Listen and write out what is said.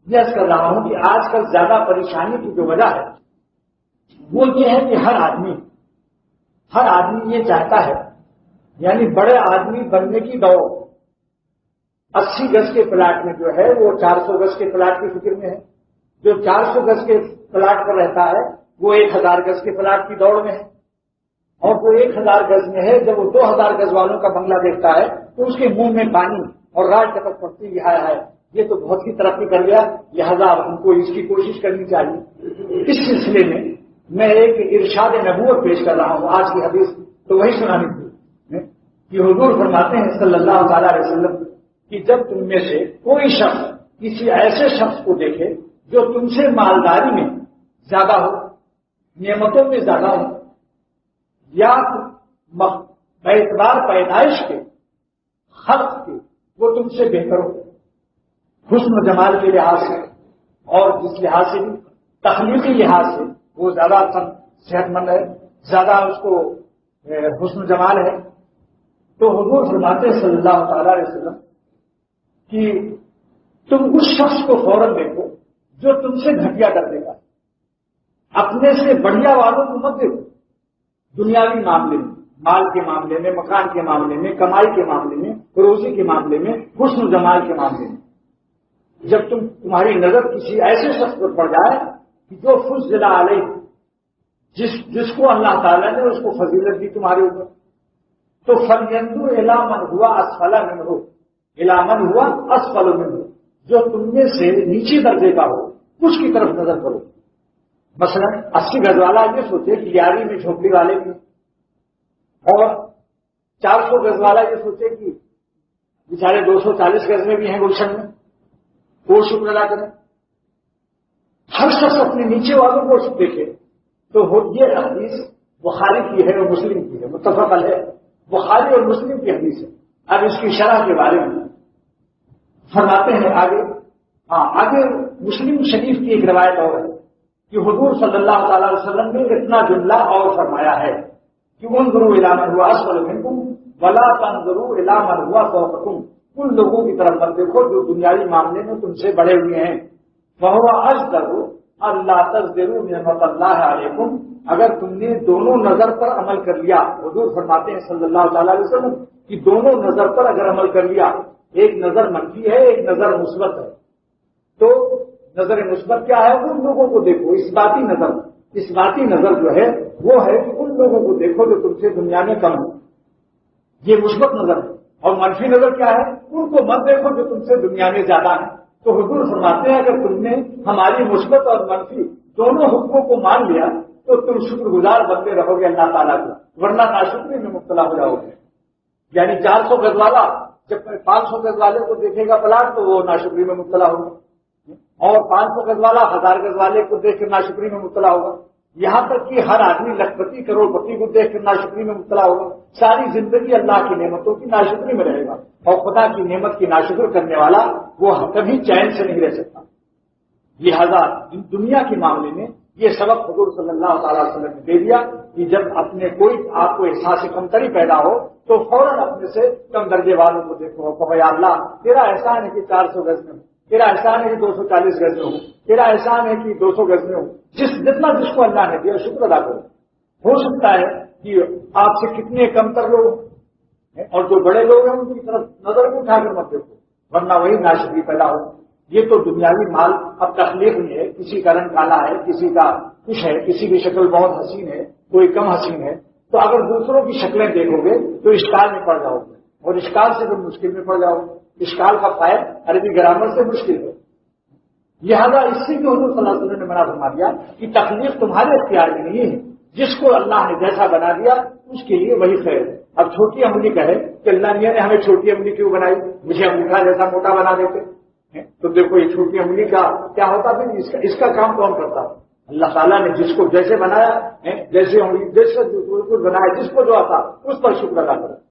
یہ عرض کر رہا ہوں کہ آج کل زیادہ پریشانی کی جو وجہ ہے وہ یہ ہے کہ ہر آدمی یہ چاہتا ہے، یعنی بڑے آدمی بننے کی دوڑ 80 گز کے پلاٹ میں جو ہے وہ 400 گز کے پلاٹ کی فکر میں ہے، جو 400 گز کے پلاٹ پر رہتا ہے وہ 1000 گز کے پلاٹ کی دوڑ میں ہے، اور وہ 1000 گز میں ہے جب وہ 2000 گز والوں کا بنگلہ دیکھتا ہے تو اس کے منہ میں پانی اور راج ٹپک پڑتی ہے، یہ تو بہت ہی ترقی کر گیا، لہذا ہم کو اس کی کوشش کرنی چاہیے۔ اس سلسلے میں میں ایک ارشاد نبوت پیش کر رہا ہوں، آج کی حدیث تو وہی سنانی تھی کہ حضور فرماتے ہیں صلی اللہ تعالی علیہ وسلم کہ جب تم میں سے کوئی شخص کسی ایسے شخص کو دیکھے جو تم سے مالداری میں زیادہ ہو، نعمتوں میں زیادہ ہو، یا اعتبار پیدائش کے خلق کے وہ تم سے بہتر ہو، حسن و جمال کے لحاظ سے اور جس لحاظ سے بھی تخلیقی لحاظ سے وہ زیادہ صحت مند ہے، زیادہ اس کو حسن و جمال ہے، تو حضور فرماتے ہیں صلی اللہ تعالی علیہ وسلم کہ تم اس شخص کو فوراً دیکھو جو تم سے گھٹیا کر دے گا، اپنے سے بڑھیا والوں کو مت دیکھو، دنیاوی معاملے میں، مال کے معاملے میں، مکان کے معاملے میں، کمائی کے معاملے میں، روزی کے معاملے میں، حسن و جمال کے معاملے میں جب تمہاری نظر کسی ایسے شخص پر پڑ جائے کہ جو فضل علیہ، جس کو اللہ تعالیٰ نے اس کو فضیلت دی تمہارے اوپر، تو فَلْيَنْظُرْ إِلَىٰ مَنْ هُوَ أَسْفَلَ مِنْهُ إِلَىٰ مَنْ هُوَ أَسْفَلُ مِنْهُ، جو تم میں سے نیچے درجے کا ہو اس کی طرف نظر کرو۔ مثلا 80 گز والا یہ سوچے کہ 11 میں جھوپڑی والے بھی، اور 400 گز والا یہ سوچے کہ بیچارے 240 گز میں بھی ہیں گلشن میں، وہ شکر ادا کریں۔ ہر شخص اپنے نیچے والوں کو دیکھے تو یہ حدیث بخاری کی ہے اور مسلم کی ہے، متفق علیہ، بخاری اور مسلم کی حدیث ہے۔ اب اس کی شرح کے بارے میں فرماتے ہیں آگے مسلم شریف کی ایک روایت اور ہے کہ حضور صلی اللہ تعالی علیہ وسلم نے اتنا جملہ اور فرمایا ہے کہ انظروا الی من هو اسفل منکم ولا تنظروا الی من هو فوقکم، ان لوگوں کی طرف مت دیکھو جو دنیاوی معاملے میں تم سے بڑے ہوئے ہیں، فهو اجدر اللہ تزدروا نعمت اللہ علیکم، اگر تم نے دونوں نظر پر عمل کر لیا، حضور فرماتے ہیں صلی اللہ تعالی علیہ وسلم کہ دونوں نظر پر اگر عمل کر لیا، ایک نظر منفی ہے ایک نظر مثبت ہے، تو نظر مثبت کیا ہے؟ ان لوگوں کو دیکھو، اس باتی نظر جو ہے وہ ہے کہ ان لوگوں کو دیکھو جو تم سے دنیا میں کم ہو، یہ مثبت نظر ہے، اور منفی نظر کیا ہے؟ ان کو مت دیکھو جو تم سے دنیا میں زیادہ ہے۔ تو حضور فرماتے ہیں اگر تم نے ہماری مثبت اور منفی دونوں حکموں کو مان لیا تو تم شکر گزار بنتے رہو گے اللہ تعالیٰ کو، ورنہ ناشکری میں مبتلا ہو جاؤ گے۔ یعنی 400 گز والا جب 500 گز والے کو دیکھے گا پلاٹ تو وہ ناشکری میں مبتلا ہوگا، اور 500 گز والا 1000 گز والے کو دیکھ کر ناشکری میں مبتلا ہوگا، یہاں تک کہ ہر آدمی لکھپتی کروڑ پتی کو دیکھ کر ناشکری میں مبتلا ہوگا، ساری زندگی اللہ کی نعمتوں کی ناشکری میں رہے گا، اور خدا کی نعمت کی ناشکر کرنے والا وہ کبھی چین سے نہیں رہ سکتا۔ لہذا دنیا کے معاملے میں یہ سبق حضور صلی اللہ تعالی وسلم نے دے دیا کہ جب اپنے کوئی آپ کو احساس کمتری پیدا ہو تو فوراً اپنے سے کم درجے والوں کو دیکھو، کہ یا اللہ تیرا احسان ہے کہ 400 گز میں ہوں، تیرا احسان ہے کہ 240 گز میں ہوں، تیرا احسان ہے کہ 200 گز میں ہوں، جتنا جس کو اللہ نے دیا شکر ادا کرو۔ ہو سکتا ہے کہ آپ سے کتنے کم تر لوگ ہیں اور جو بڑے لوگ ہیں ان کی طرف نظر کو اٹھا کر مت دیکھو، ورنہ وہی ناشکری پیدا ہو۔ یہ تو دنیاوی مال اب تخلیق میں ہے، کسی کا رنگ کالا ہے، کسی کا کچھ ہے، کسی کی شکل بہت حسین ہے، کوئی کم حسین ہے، تو اگر دوسروں کی شکلیں دیکھو گے تو اشکال میں پڑ جاؤ گے، اور اشکال سے تو مشکل میں پڑ جاؤ گے۔ اشکال کا فائد عربی گرامر سے مشکل ہے، لہذا اس سے بھی حضور صلی اللہ علیہ وسلم نے منع فرما دیا کہ تخلیق تمہارے اختیار میں نہیں ہے، جس کو اللہ نے جیسا بنا دیا اس کے لیے وہی خیر ہے۔ اب چھوٹی انگلی کہے کہ اللہ میاں نے ہمیں چھوٹی انگلی کیوں بنائی، مجھے انگوٹھا جیسا موٹا بنا دیتے، تو دیکھو یہ چھوٹی انگلی کا کیا ہوتا پھر، اس کا کام کون کرتا؟ اللہ تعالیٰ نے جس کو جیسے بنایا، جیسے انگلی جیسے کچھ بنایا، جس کو جو آتا اس پر شکر ادا کرو۔